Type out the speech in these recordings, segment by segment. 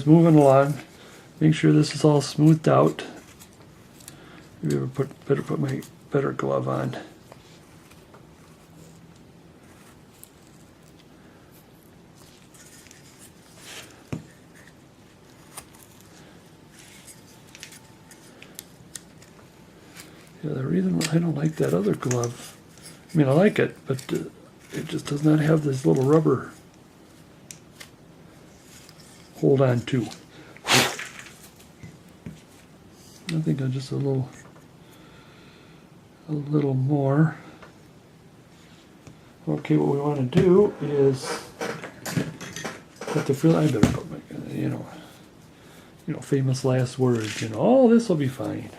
moving along. Make sure this is all smoothed out. Maybe I better put my better glove on. Yeah, the reason I don't like that other glove, I mean I like it, but it just does not have this little rubber hold on to. I think I'm just a little more. Okay, what we want to do is put the frill. I better put my, you know, famous last words. You know, oh, this will be fine.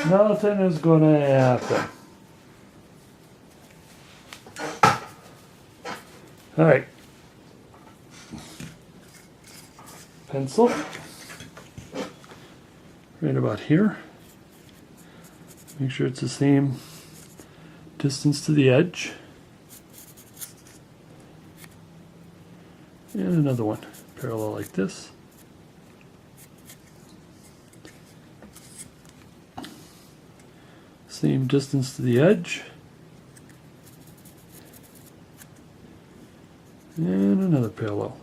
Nothing is gonna happen. All right. Pencil. Right about here. Make sure it's the same distance to the edge. And another one, parallel like this. Same distance to the edge. And another parallel.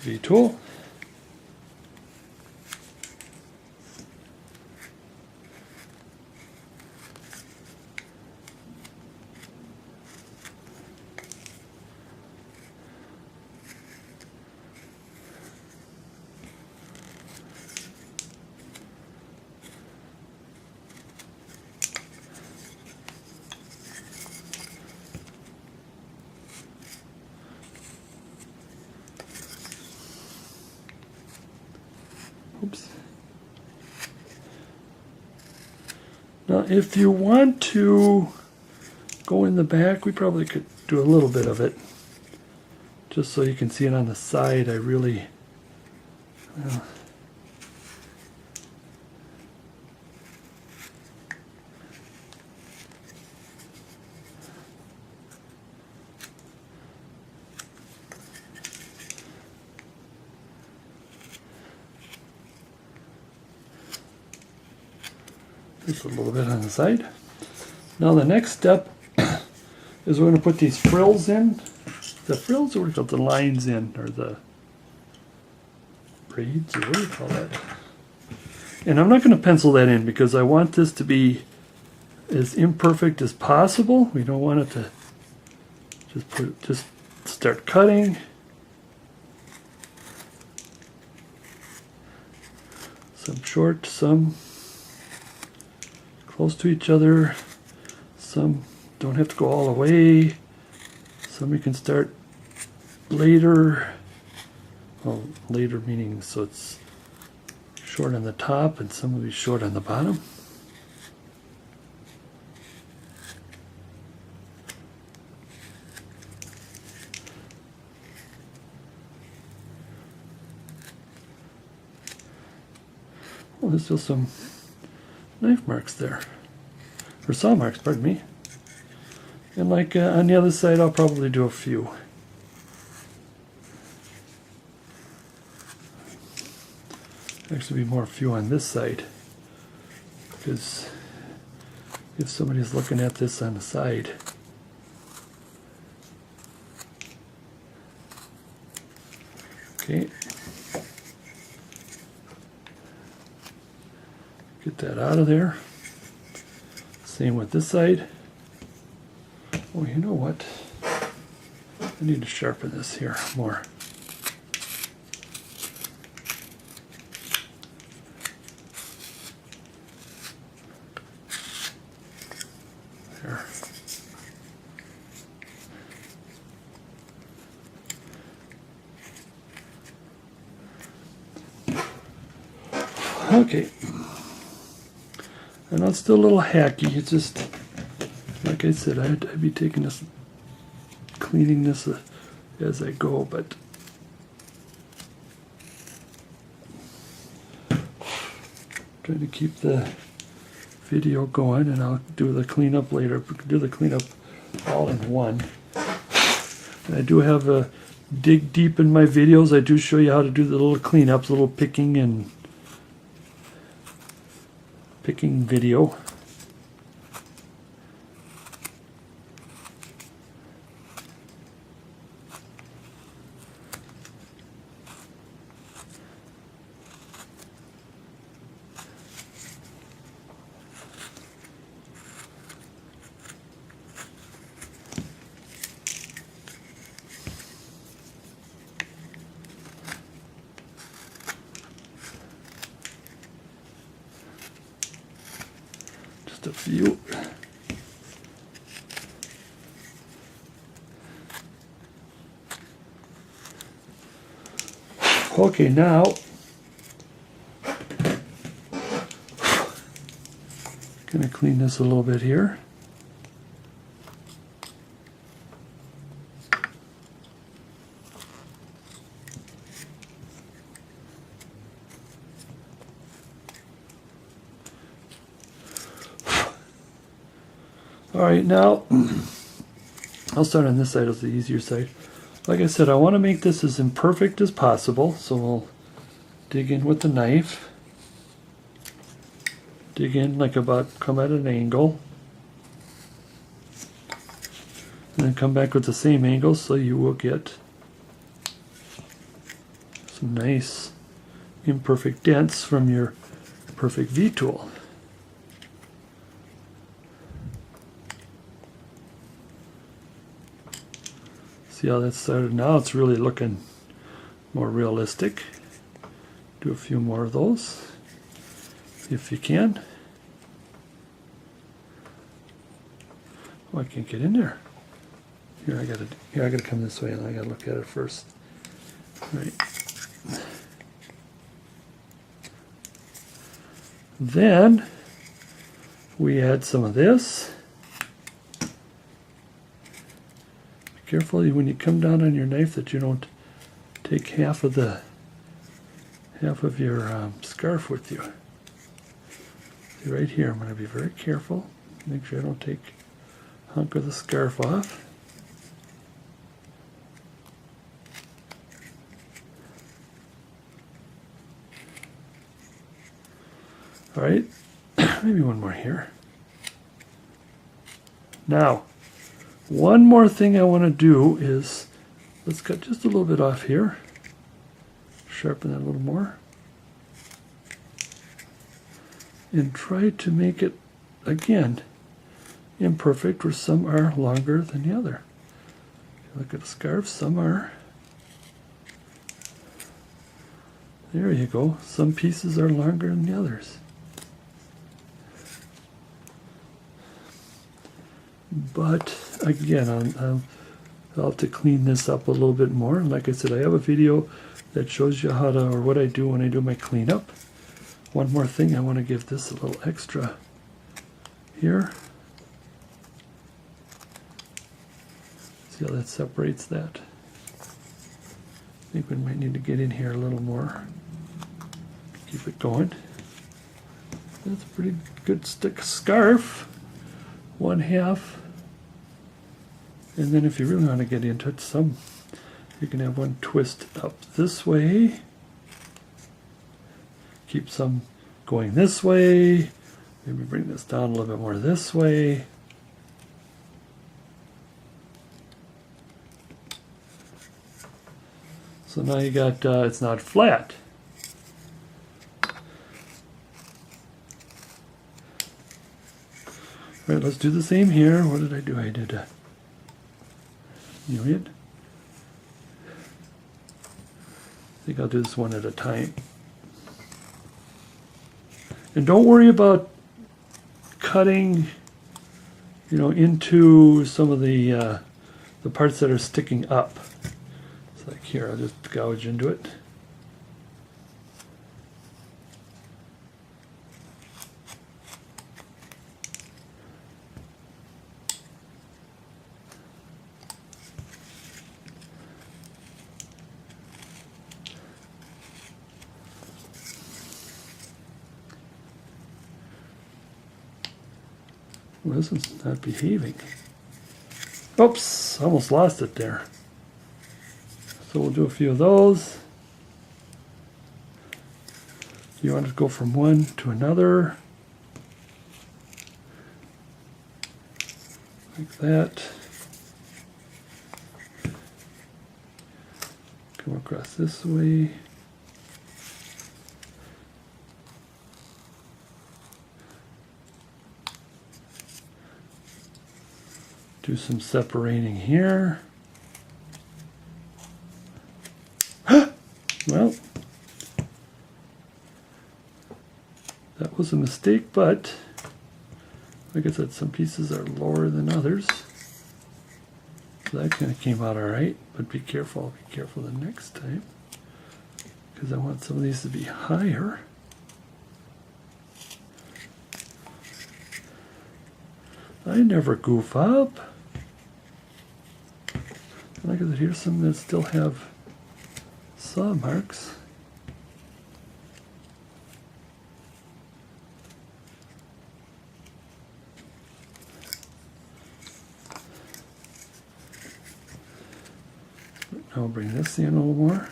V-tool. Oops. Now, if you want to go in the back, we probably could do a little bit of it, just so you can see it on the side. I really, just a little bit on the side. Now the next step is we're going to put these frills in. The frills, or what do you call it, the lines in, or the braids, or what do you call that? And I'm not going to pencil that in because I want this to be as imperfect as possible. We don't want it to just start cutting. Some short, some close to each other. Some don't have to go all the way. Some you can start later. Well, later meaning so it's short on the top, and some will be short on the bottom. Well, there's still some knife marks there, or saw marks, pardon me. And like on the other side, I'll probably do a few. Actually, be more few on this side, because if somebody's looking at this on the side, okay. Get that out of there. Same with this side. Oh, you know what? I need to sharpen this here more. There. Okay. I know it's still a little hacky. It's just, like I said, I'd be taking this, cleaning this as I go, but trying to keep the video going, and I'll do the cleanup later. We can do the cleanup all in one. And I do have a dig deep in my videos. I do show you how to do the little cleanups, little picking video. Just a few. Okay, now gonna clean this a little bit here. All right, now I'll start on this side as the easier side. Like I said, I want to make this as imperfect as possible, so we'll dig in with the knife. Dig in like about, come at an angle. And then come back with the same angle, so you will get some nice imperfect dents from your perfect V tool. See how that started? Now it's really looking more realistic. Do a few more of those if you can. Oh, I can't get in there. Here I gotta come this way and I gotta look at it first. All right. Then we add some of this. Careful when you come down on your knife that you don't take half of your scarf with you. See right here, I'm going to be very careful. Make sure I don't take a hunk of the scarf off. All right, maybe one more here. Now, one more thing I want to do is, let's cut just a little bit off here. Sharpen that a little more. And try to make it, again, imperfect, where some are longer than the other. If you look at a scarf, some are. There you go. Some pieces are longer than the others. But again, I'll have to clean this up a little bit more. And like I said, I have a video that shows you how to, or what I do when I do my cleanup. One more thing, I want to give this a little extra here. See how that separates that? I think we might need to get in here a little more. Keep it going. That's a pretty good stick scarf. 1/2. And then if you really want to get into it, you can have one twist up this way. Keep some going this way. Maybe bring this down a little bit more this way. So now you got, it's not flat. All right, let's do the same here. What did I do? I did I think I'll do this one at a time. And don't worry about cutting, into some of the parts that are sticking up. It's like here, I'll just gouge into it. Well, this one's not behaving. Oops, almost lost it there. So we'll do a few of those. You want to go from one to another, like that. Come across this way. Do some separating here. Well, that was a mistake, but like I said, some pieces are lower than others. So that kind of came out all right, but be careful the next time, because I want some of these to be higher. I never goof up. Like I said, here's some that still have saw marks. I'll bring this in a little more.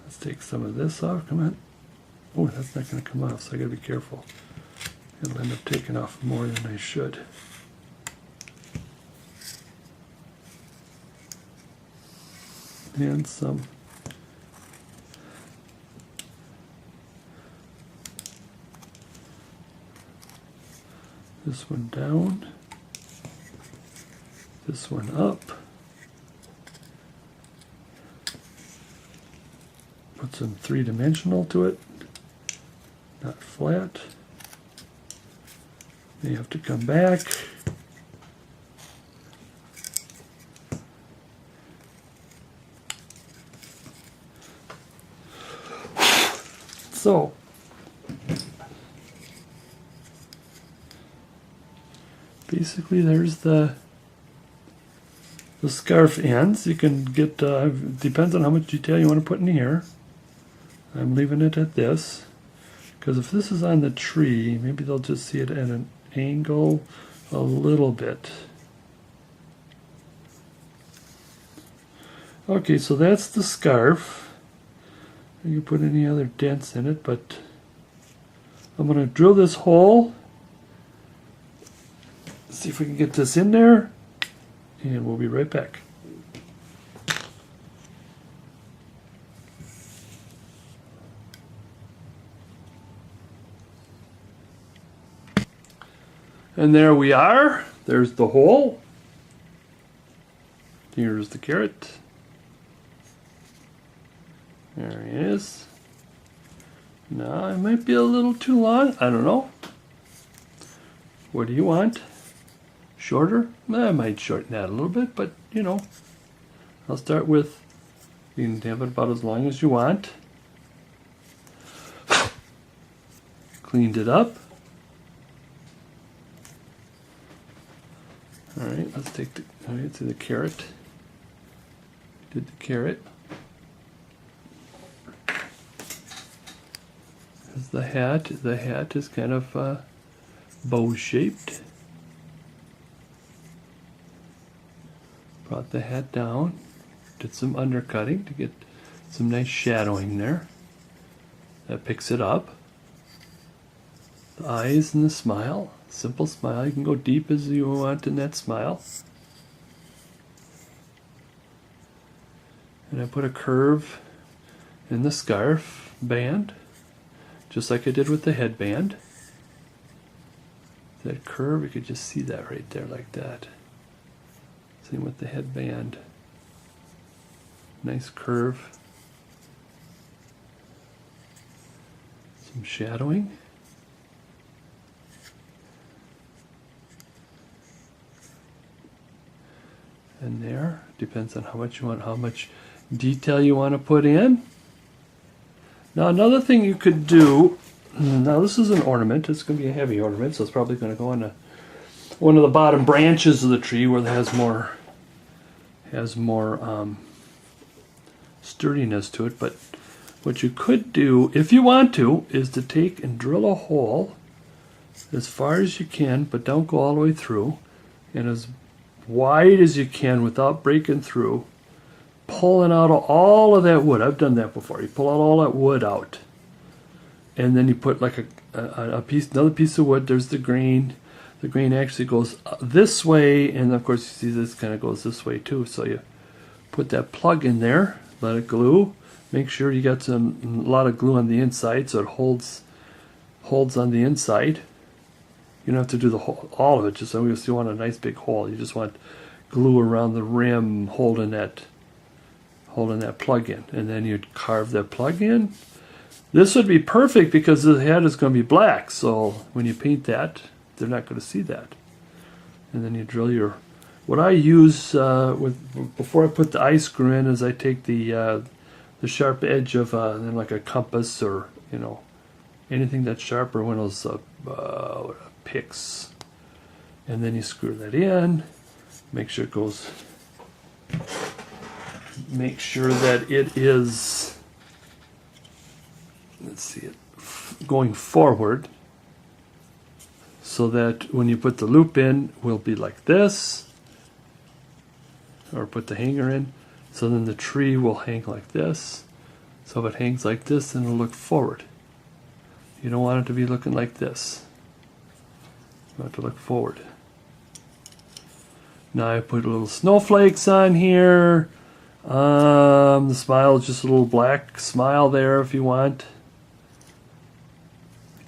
Let's take some of this off. Come on. Oh, that's not going to come off, so I got to be careful. It'll end up taking off more than I should. And some. This one down, this one up. Put some three-dimensional to it, not flat. Then you have to come back. So, basically, there's the scarf ends. You can get, depends on how much detail you want to put in here. I'm leaving it at this, because if this is on the tree, maybe they'll just see it at an angle a little bit. Okay, so that's the scarf. You can put any other dents in it, but I'm going to drill this hole. See if we can get this in there, and we'll be right back. And there we are. There's the hole. Here's the carrot. There he is. Now it might be a little too long. I don't know. What do you want? Shorter? I might shorten that a little bit, but you know, I'll start with, you can have it about as long as you want. Cleaned it up. Alright, let's take the, alright, to the carrot. Did the carrot. There's the hat. The hat is kind of bow shaped. Brought the hat down, did some undercutting to get some nice shadowing there. That picks it up. The eyes and the smile, simple smile. You can go deep as you want in that smile. And I put a curve in the scarf band, just like I did with the headband. That curve, you could just see that right there like that. Same with the headband. Nice curve. Some shadowing. And there, depends on how much you want, how much detail you want to put in. Now another thing you could do, now this is an ornament, it's going to be a heavy ornament, so it's probably going to go on one of the bottom branches of the tree where it has more sturdiness to it. But what you could do, if you want to, is to take and drill a hole as far as you can, but don't go all the way through, and as wide as you can without breaking through, pulling out all of that wood. I've done that before. You pull out all that wood out, and then you put like another piece of wood. There's the grain. The grain actually goes this way, and of course you see this kind of goes this way too. So you put that plug in there, let it glue. Make sure you got a lot of glue on the inside so it holds on the inside. You don't have to do the whole, all of it. Just so you want a nice big hole. You just want glue around the rim holding that plug in, and then you'd carve that plug in. This would be perfect because the head is going to be black. So when you paint that, they're not going to see that. And then you drill your. What I use before I put the eye screw in is I take the sharp edge of like a compass, or anything that's sharp, or one of those picks, and then you screw that in. Make sure it goes. Make sure that it is. Let's see it going forward, so that when you put the loop in, will be like this, or put the hanger in. So then the tree will hang like this. So if it hangs like this, then it'll look forward. You don't want it to be looking like this. You want it to look forward. Now I put little snowflakes on here. The smile is just a little black smile there if you want.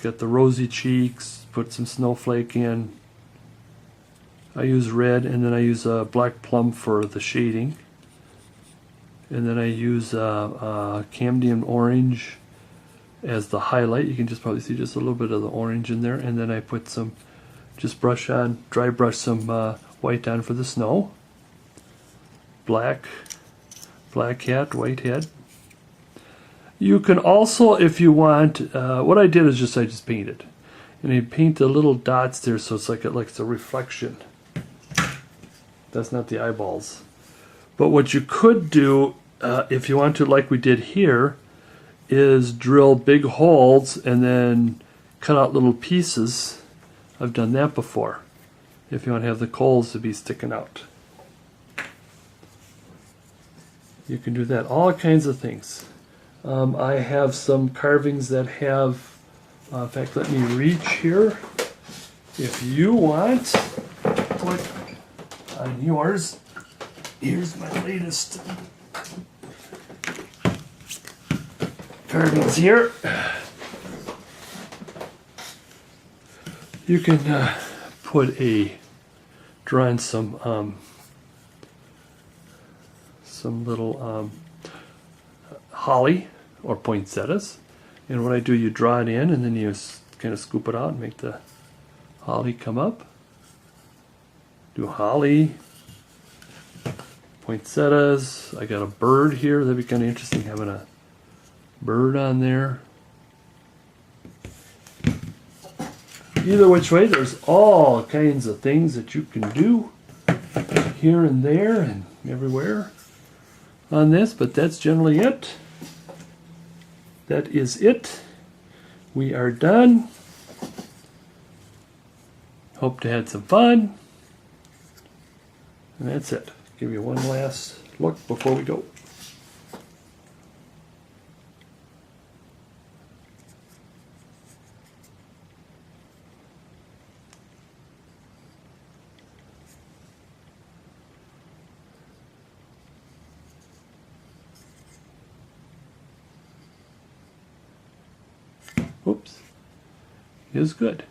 Got the rosy cheeks. Put some snowflake in. I use red, and then I use black plum for the shading. And then I use Camden orange as the highlight. You can just probably see just a little bit of the orange in there. And then I put some, just dry brush some white on for the snow. Black hat, white head. You can also, if you want, what I did is I just painted. And I paint the little dots there so it's like it's a reflection. That's not the eyeballs. But what you could do, if you want to, like we did here, is drill big holes and then cut out little pieces. I've done that before. If you want to have the coals to be sticking out. You can do that. All kinds of things. I have some carvings that have, in fact, let me reach here. If you want, put on yours. Here's my latest carvings here. You can draw in some little holly or poinsettias. And what I do, you draw it in, and then you kind of scoop it out and make the holly come up. Do holly. Poinsettias. I got a bird here. That'd be kind of interesting having a bird on there. Either which way, there's all kinds of things that you can do here and there and everywhere on this, but that's generally it. That is it. We are done. Hope to have some fun. And that's it. Give you one last look before we go. Oops. Is good.